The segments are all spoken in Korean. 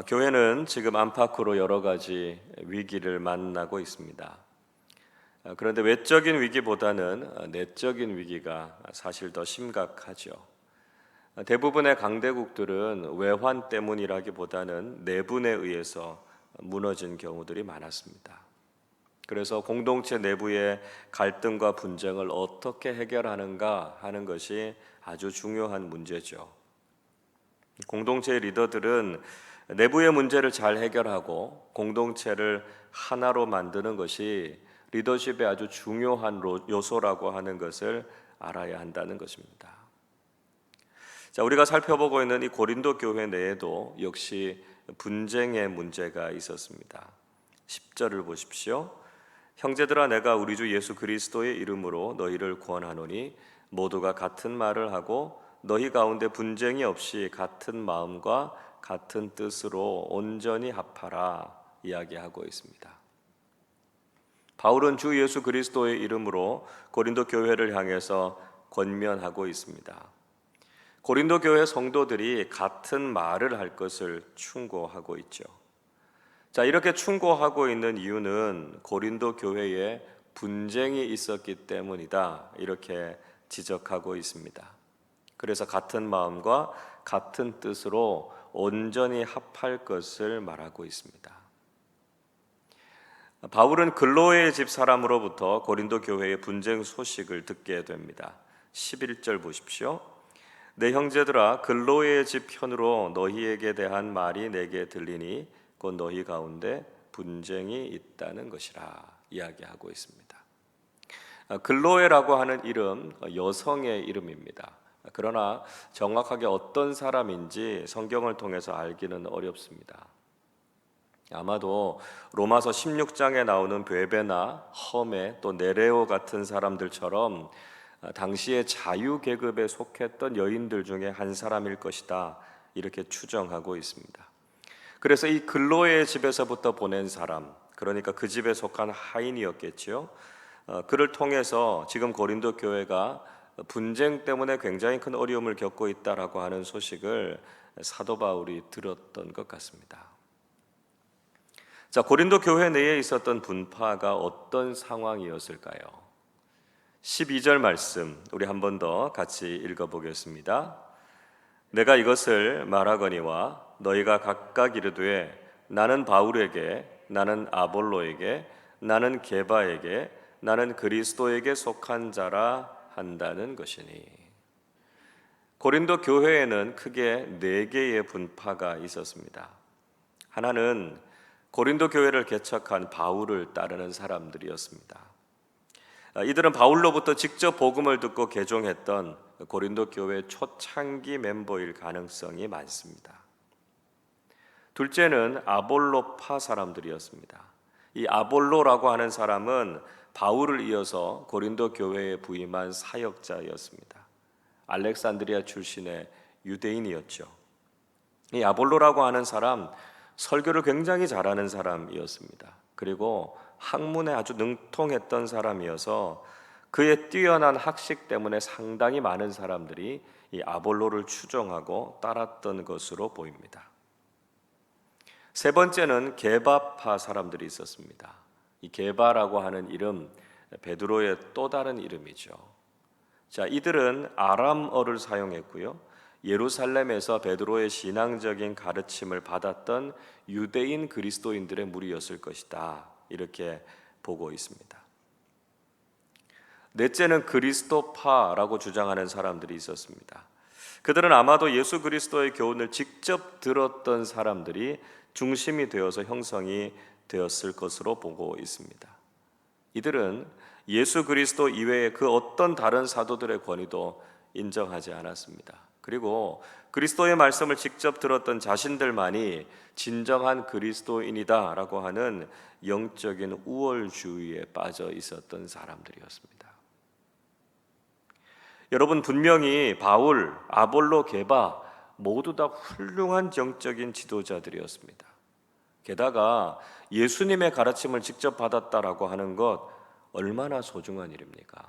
교회는 지금 안팎으로 여러 가지 위기를 만나고 있습니다. 그런데 외적인 위기보다는 내적인 위기가 사실 더 심각하죠. 대부분의 강대국들은 외환 때문이라기보다는 내분에 의해서 무너진 경우들이 많았습니다. 그래서 공동체 내부의 갈등과 분쟁을 어떻게 해결하는가 하는 것이 아주 중요한 문제죠. 공동체의 리더들은 내부의 문제를 잘 해결하고 공동체를 하나로 만드는 것이 리더십의 아주 중요한 요소라고 하는 것을 알아야 한다는 것입니다. 자, 우리가 살펴보고 있는 이 고린도 교회 내에도 역시 분쟁의 문제가 있었습니다. 10절을 보십시오. 형제들아, 내가 우리 주 예수 그리스도의 이름으로 너희를 구원하노니 모두가 같은 말을 하고 너희 가운데 분쟁이 없이 같은 마음과 같은 뜻으로 온전히 합하라 이야기하고 있습니다. 바울은 주 예수 그리스도의 이름으로 고린도 교회를 향해서 권면하고 있습니다. 고린도 교회 성도들이 같은 말을 할 것을 충고하고 있죠. 자, 이렇게 충고하고 있는 이유는 고린도 교회에 분쟁이 있었기 때문이다, 이렇게 지적하고 있습니다. 그래서 같은 마음과 같은 뜻으로 온전히 합할 것을 말하고 있습니다. 바울은 글로의 집 사람으로부터 고린도 교회의 분쟁 소식을 듣게 됩니다. 11절 보십시오. 내 형제들아, 글로의 집 편으로 너희에게 대한 말이 내게 들리니 곧 너희 가운데 분쟁이 있다는 것이라 이야기하고 있습니다. 글로에라고 하는 이름, 여성의 이름입니다. 그러나 정확하게 어떤 사람인지 성경을 통해서 알기는 어렵습니다. 아마도 로마서 16장에 나오는 베베나 허메 또 네레오 같은 사람들처럼 당시의 자유 계급에 속했던 여인들 중에 한 사람일 것이다, 이렇게 추정하고 있습니다. 그래서 이 글로의 집에서부터 보낸 사람, 그러니까 그 집에 속한 하인이었겠지요. 그를 통해서 지금 고린도 교회가 분쟁 때문에 굉장히 큰 어려움을 겪고 있다라고 하는 소식을 사도 바울이 들었던 것 같습니다. 자, 고린도 교회 내에 있었던 분파가 어떤 상황이었을까요? 12절 말씀 우리 한 번 더 같이 읽어보겠습니다. 내가 이것을 말하거니와 너희가 각각 이르되 나는 바울에게, 나는 아볼로에게, 나는 게바에게, 나는 그리스도에게 속한 자라 한다는 것이니. 고린도 교회에는 크게 4개의 분파가 있었습니다. 하나는 고린도 교회를 개척한 바울을 따르는 사람들이었습니다. 이들은 바울로부터 직접 복음을 듣고 개종했던 고린도 교회 초창기 멤버일 가능성이 많습니다. 둘째는 아볼로파 사람들이었습니다. 이 아볼로라고 하는 사람은 바울을 이어서 고린도 교회에 부임한 사역자였습니다. 알렉산드리아 출신의 유대인이었죠. 이 아볼로라고 하는 사람, 설교를 굉장히 잘하는 사람이었습니다. 그리고 학문에 아주 능통했던 사람이어서 그의 뛰어난 학식 때문에 상당히 많은 사람들이 이 아볼로를 추종하고 따랐던 것으로 보입니다. 세 번째는 게바파 사람들이 있었습니다. 이 게바라고 하는 이름, 베드로의 또 다른 이름이죠. 자, 이들은 아람어를 사용했고요. 예루살렘에서 베드로의 신앙적인 가르침을 받았던 유대인 그리스도인들의 무리였을 것이다, 이렇게 보고 있습니다. 넷째는 그리스도파라고 주장하는 사람들이 있었습니다. 그들은 아마도 예수 그리스도의 교훈을 직접 들었던 사람들이 중심이 되어서 형성이 되었을 것으로 보고 있습니다. 이들은 예수 그리스도 이외의 그 어떤 다른 사도들의 권위도 인정하지 않았습니다. 그리고 그리스도의 말씀을 직접 들었던 자신들만이 진정한 그리스도인이다라고 하는 영적인 우월주의에 빠져 있었던 사람들이었습니다. 여러분, 분명히 바울, 아볼로, 게바 모두 다 훌륭한 영적인 지도자들이었습니다. 게다가 예수님의 가르침을 직접 받았다라고 하는 것 얼마나 소중한 일입니까?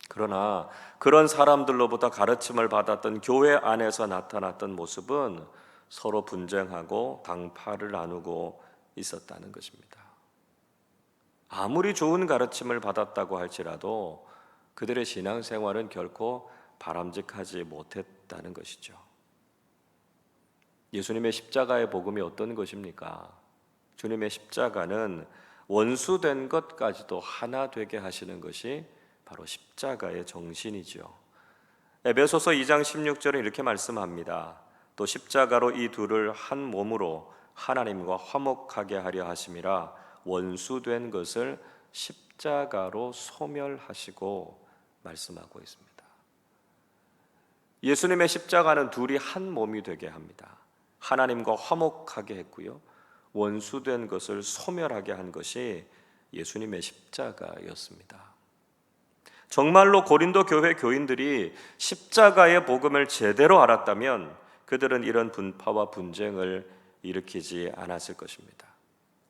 그러나 그런 사람들로부터 가르침을 받았던 교회 안에서 나타났던 모습은 서로 분쟁하고 당파를 나누고 있었다는 것입니다. 아무리 좋은 가르침을 받았다고 할지라도 그들의 신앙생활은 결코 바람직하지 못했다는 것이죠. 예수님의 십자가의 복음이 어떤 것입니까? 주님의 십자가는 원수된 것까지도 하나 되게 하시는 것이 바로 십자가의 정신이죠. 에베소서 2장 16절에 이렇게 말씀합니다. 또 십자가로 이 둘을 한 몸으로 하나님과 화목하게 하려 하심이라 원수된 것을 십자가로 소멸하시고 말씀하고 있습니다. 예수님의 십자가는 둘이 한 몸이 되게 합니다. 하나님과 화목하게 했고요, 원수된 것을 소멸하게 한 것이 예수님의 십자가였습니다. 정말로 고린도 교회 교인들이 십자가의 복음을 제대로 알았다면 그들은 이런 분파와 분쟁을 일으키지 않았을 것입니다.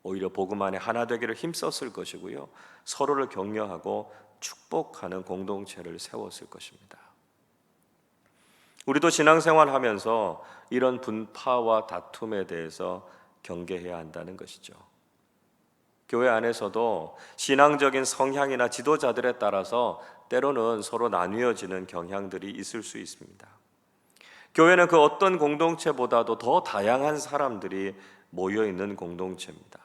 오히려 복음 안에 하나 되기를 힘썼을 것이고요, 서로를 격려하고 축복하는 공동체를 세웠을 것입니다. 우리도 신앙생활하면서 이런 분파와 다툼에 대해서 경계해야 한다는 것이죠. 교회 안에서도 신앙적인 성향이나 지도자들에 따라서 때로는 서로 나뉘어지는 경향들이 있을 수 있습니다. 교회는 그 어떤 공동체보다도 더 다양한 사람들이 모여있는 공동체입니다.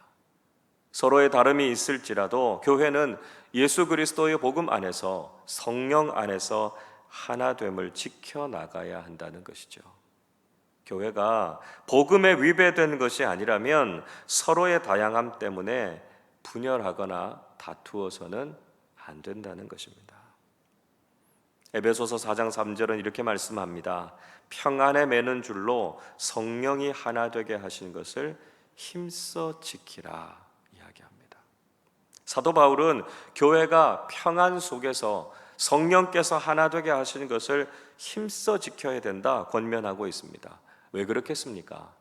서로의 다름이 있을지라도 교회는 예수 그리스도의 복음 안에서, 성령 안에서 하나됨을 지켜나가야 한다는 것이죠. 교회가 복음에 위배된 것이 아니라면 서로의 다양함 때문에 분열하거나 다투어서는 안 된다는 것입니다. 에베소서 4장 3절은 이렇게 말씀합니다. 평안에 매는 줄로 성령이 하나 되게 하신 것을 힘써 지키라 이야기합니다. 사도 바울은 교회가 평안 속에서 성령께서 하나 되게 하시는 것을 힘써 지켜야 된다 권면하고 있습니다. 왜 그렇겠습니까?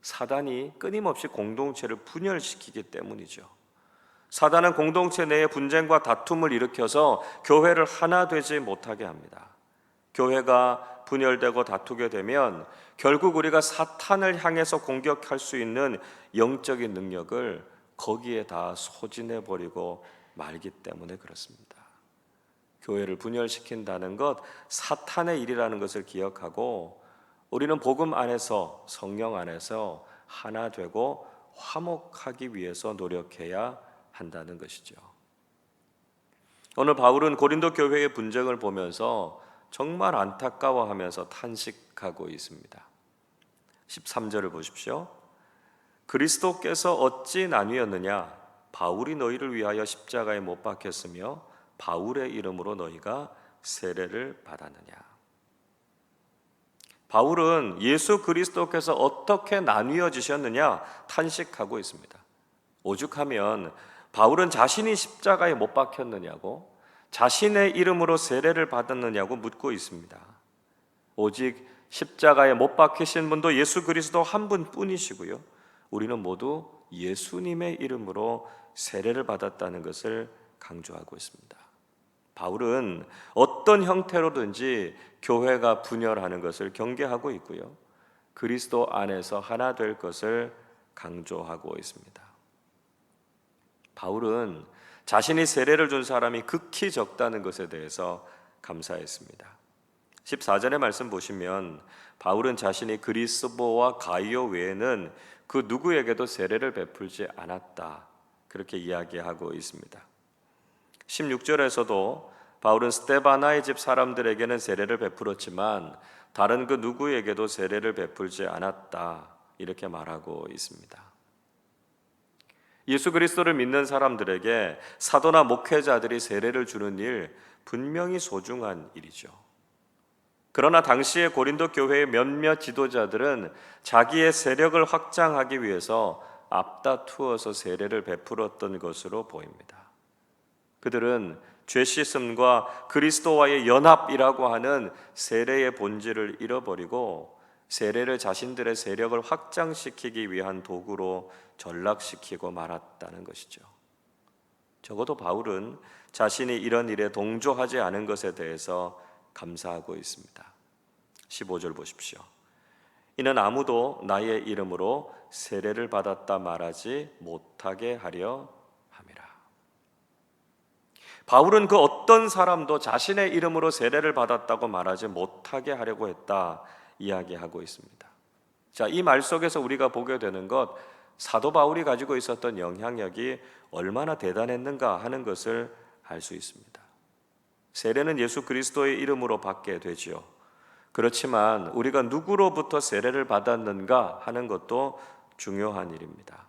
사단이 끊임없이 공동체를 분열시키기 때문이죠. 사단은 공동체 내에 분쟁과 다툼을 일으켜서 교회를 하나 되지 못하게 합니다. 교회가 분열되고 다투게 되면 결국 우리가 사탄을 향해서 공격할 수 있는 영적인 능력을 거기에 다 소진해버리고 말기 때문에 그렇습니다. 교회를 분열시킨다는 것, 사탄의 일이라는 것을 기억하고 우리는 복음 안에서, 성령 안에서 하나 되고 화목하기 위해서 노력해야 한다는 것이죠. 오늘 바울은 고린도 교회의 분쟁을 보면서 정말 안타까워하면서 탄식하고 있습니다. 13절을 보십시오. 그리스도께서 어찌 나뉘었느냐? 바울이 너희를 위하여 십자가에 못 박혔으며 바울의 이름으로 너희가 세례를 받았느냐? 바울은 예수 그리스도께서 어떻게 나뉘어지셨느냐 탄식하고 있습니다. 오죽하면 바울은 자신이 십자가에 못 박혔느냐고, 자신의 이름으로 세례를 받았느냐고 묻고 있습니다. 오직 십자가에 못 박히신 분도 예수 그리스도 한 분뿐이시고요, 우리는 모두 예수님의 이름으로 세례를 받았다는 것을 강조하고 있습니다. 바울은 어떤 형태로든지 교회가 분열하는 것을 경계하고 있고요, 그리스도 안에서 하나 될 것을 강조하고 있습니다. 바울은 자신이 세례를 준 사람이 극히 적다는 것에 대해서 감사했습니다. 14절의 말씀 보시면 바울은 자신이 그리스도와 가이오 외에는 그 누구에게도 세례를 베풀지 않았다, 그렇게 이야기하고 있습니다. 16절에서도 바울은 스데바나의 집 사람들에게는 세례를 베풀었지만 다른 그 누구에게도 세례를 베풀지 않았다, 이렇게 말하고 있습니다. 예수 그리스도를 믿는 사람들에게 사도나 목회자들이 세례를 주는 일, 분명히 소중한 일이죠. 그러나 당시의 고린도 교회의 몇몇 지도자들은 자기의 세력을 확장하기 위해서 앞다투어서 세례를 베풀었던 것으로 보입니다. 그들은 죄 씻음과 그리스도와의 연합이라고 하는 세례의 본질을 잃어버리고 세례를 자신들의 세력을 확장시키기 위한 도구로 전락시키고 말았다는 것이죠. 적어도 바울은 자신이 이런 일에 동조하지 않은 것에 대해서 감사하고 있습니다. 15절 보십시오. 이는 아무도 나의 이름으로 세례를 받았다 말하지 못하게 하려 함이라. 바울은 그 어떤 사람도 자신의 이름으로 세례를 받았다고 말하지 못하게 하려고 했다 이야기하고 있습니다. 자, 이 말 속에서 우리가 보게 되는 것, 사도 바울이 가지고 있었던 영향력이 얼마나 대단했는가 하는 것을 알 수 있습니다. 세례는 예수 그리스도의 이름으로 받게 되지요. 그렇지만 우리가 누구로부터 세례를 받았는가 하는 것도 중요한 일입니다.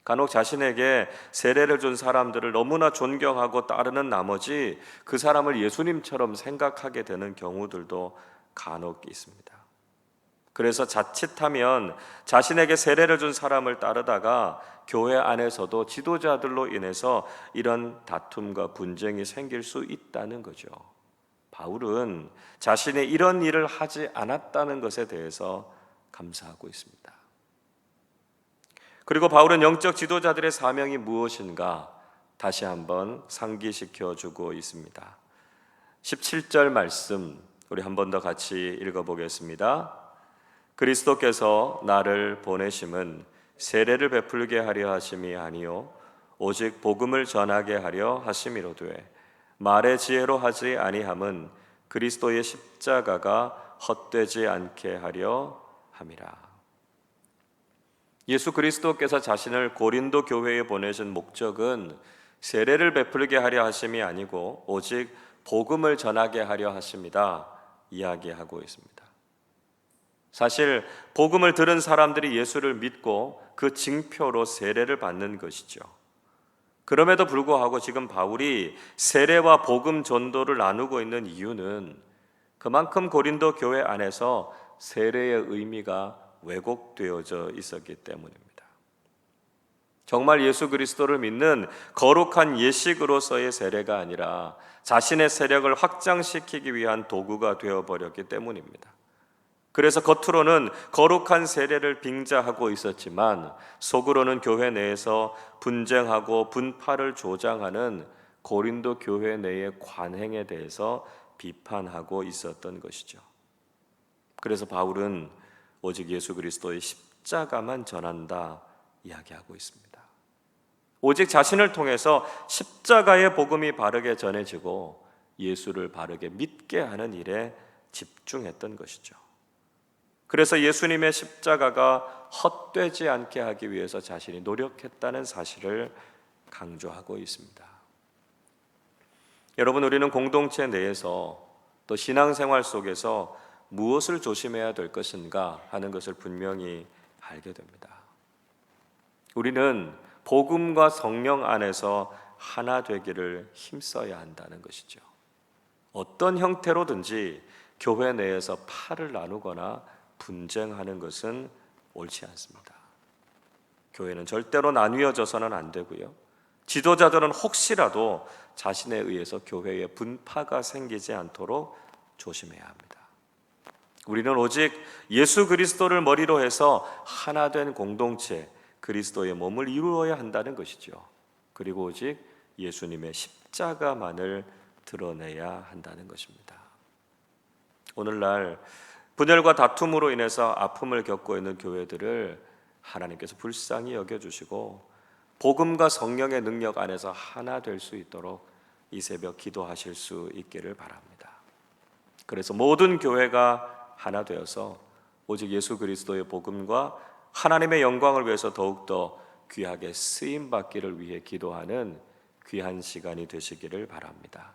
간혹 자신에게 세례를 준 사람들을 너무나 존경하고 따르는 나머지 그 사람을 예수님처럼 생각하게 되는 경우들도 간혹 있습니다. 그래서 자칫하면 자신에게 세례를 준 사람을 따르다가 교회 안에서도 지도자들로 인해서 이런 다툼과 분쟁이 생길 수 있다는 거죠. 바울은 자신이 이런 일을 하지 않았다는 것에 대해서 감사하고 있습니다. 그리고 바울은 영적 지도자들의 사명이 무엇인가 다시 한번 상기시켜 주고 있습니다. 17절 말씀 우리 한 번 더 같이 읽어보겠습니다. 그리스도께서 나를 보내심은 세례를 베풀게 하려 하심이 아니요 오직 복음을 전하게 하려 하심이로되 말의 지혜로 하지 아니함은 그리스도의 십자가가 헛되지 않게 하려 함이라. 예수 그리스도께서 자신을 고린도 교회에 보내신 목적은 세례를 베풀게 하려 하심이 아니고 오직 복음을 전하게 하려 하심이다 이야기하고 있습니다. 사실 복음을 들은 사람들이 예수를 믿고 그 징표로 세례를 받는 것이죠. 그럼에도 불구하고 지금 바울이 세례와 복음 전도를 나누고 있는 이유는 그만큼 고린도 교회 안에서 세례의 의미가 왜곡되어져 있었기 때문입니다. 정말 예수 그리스도를 믿는 거룩한 예식으로서의 세례가 아니라 자신의 세력을 확장시키기 위한 도구가 되어버렸기 때문입니다. 그래서 겉으로는 거룩한 세례를 빙자하고 있었지만 속으로는 교회 내에서 분쟁하고 분파를 조장하는 고린도 교회 내의 관행에 대해서 비판하고 있었던 것이죠. 그래서 바울은 오직 예수 그리스도의 십자가만 전한다 이야기하고 있습니다. 오직 자신을 통해서 십자가의 복음이 바르게 전해지고 예수를 바르게 믿게 하는 일에 집중했던 것이죠. 그래서 예수님의 십자가가 헛되지 않게 하기 위해서 자신이 노력했다는 사실을 강조하고 있습니다. 여러분, 우리는 공동체 내에서 또 신앙생활 속에서 무엇을 조심해야 될 것인가 하는 것을 분명히 알게 됩니다. 우리는 복음과 성령 안에서 하나 되기를 힘써야 한다는 것이죠. 어떤 형태로든지 교회 내에서 팔을 나누거나 분쟁하는 것은 옳지 않습니다. 교회는 절대로 나뉘어져서는 안 되고요. 지도자들은 혹시라도 자신에 의해서 교회에 분파가 생기지 않도록 조심해야 합니다. 우리는 오직 예수 그리스도를 머리로 해서 하나 된 공동체, 그리스도의 몸을 이루어야 한다는 것이죠. 그리고 오직 예수님의 십자가만을 드러내야 한다는 것입니다. 오늘날 분열과 다툼으로 인해서 아픔을 겪고 있는 교회들을 하나님께서 불쌍히 여겨주시고 복음과 성령의 능력 안에서 하나 될 수 있도록 이 새벽 기도하실 수 있기를 바랍니다. 그래서 모든 교회가 하나 되어서 오직 예수 그리스도의 복음과 하나님의 영광을 위해서 더욱더 귀하게 쓰임받기를 위해 기도하는 귀한 시간이 되시기를 바랍니다.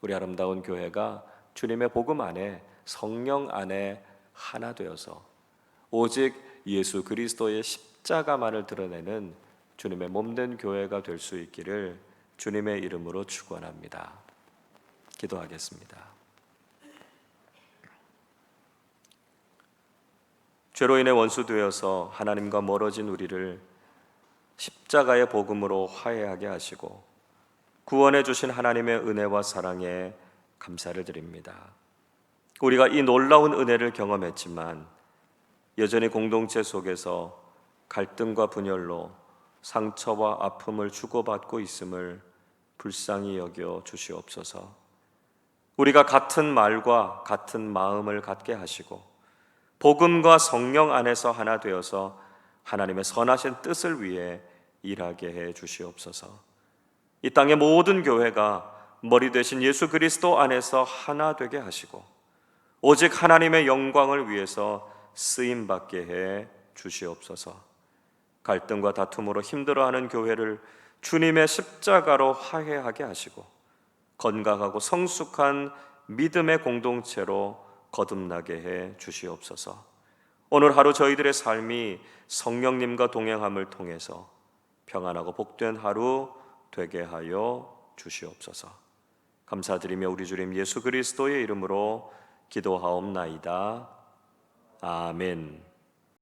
우리 아름다운 교회가 주님의 복음 안에 성령 안에 하나 되어서 오직 예수 그리스도의 십자가만을 드러내는 주님의 몸된 교회가 될 수 있기를 주님의 이름으로 축원합니다. 기도하겠습니다. 죄로 인해 원수되어서 하나님과 멀어진 우리를 십자가의 복음으로 화해하게 하시고 구원해 주신 하나님의 은혜와 사랑에 감사를 드립니다. 우리가 이 놀라운 은혜를 경험했지만 여전히 공동체 속에서 갈등과 분열로 상처와 아픔을 주고받고 있음을 불쌍히 여겨 주시옵소서. 우리가 같은 말과 같은 마음을 갖게 하시고 복음과 성령 안에서 하나 되어서 하나님의 선하신 뜻을 위해 일하게 해 주시옵소서. 이 땅의 모든 교회가 머리 되신 예수 그리스도 안에서 하나 되게 하시고 오직 하나님의 영광을 위해서 쓰임 받게 해 주시옵소서. 갈등과 다툼으로 힘들어하는 교회를 주님의 십자가로 화해하게 하시고 건강하고 성숙한 믿음의 공동체로 거듭나게 해 주시옵소서. 오늘 하루 저희들의 삶이 성령님과 동행함을 통해서 평안하고 복된 하루 되게 하여 주시옵소서. 감사드리며 우리 주님 예수 그리스도의 이름으로 기도하옵나이다. 아멘.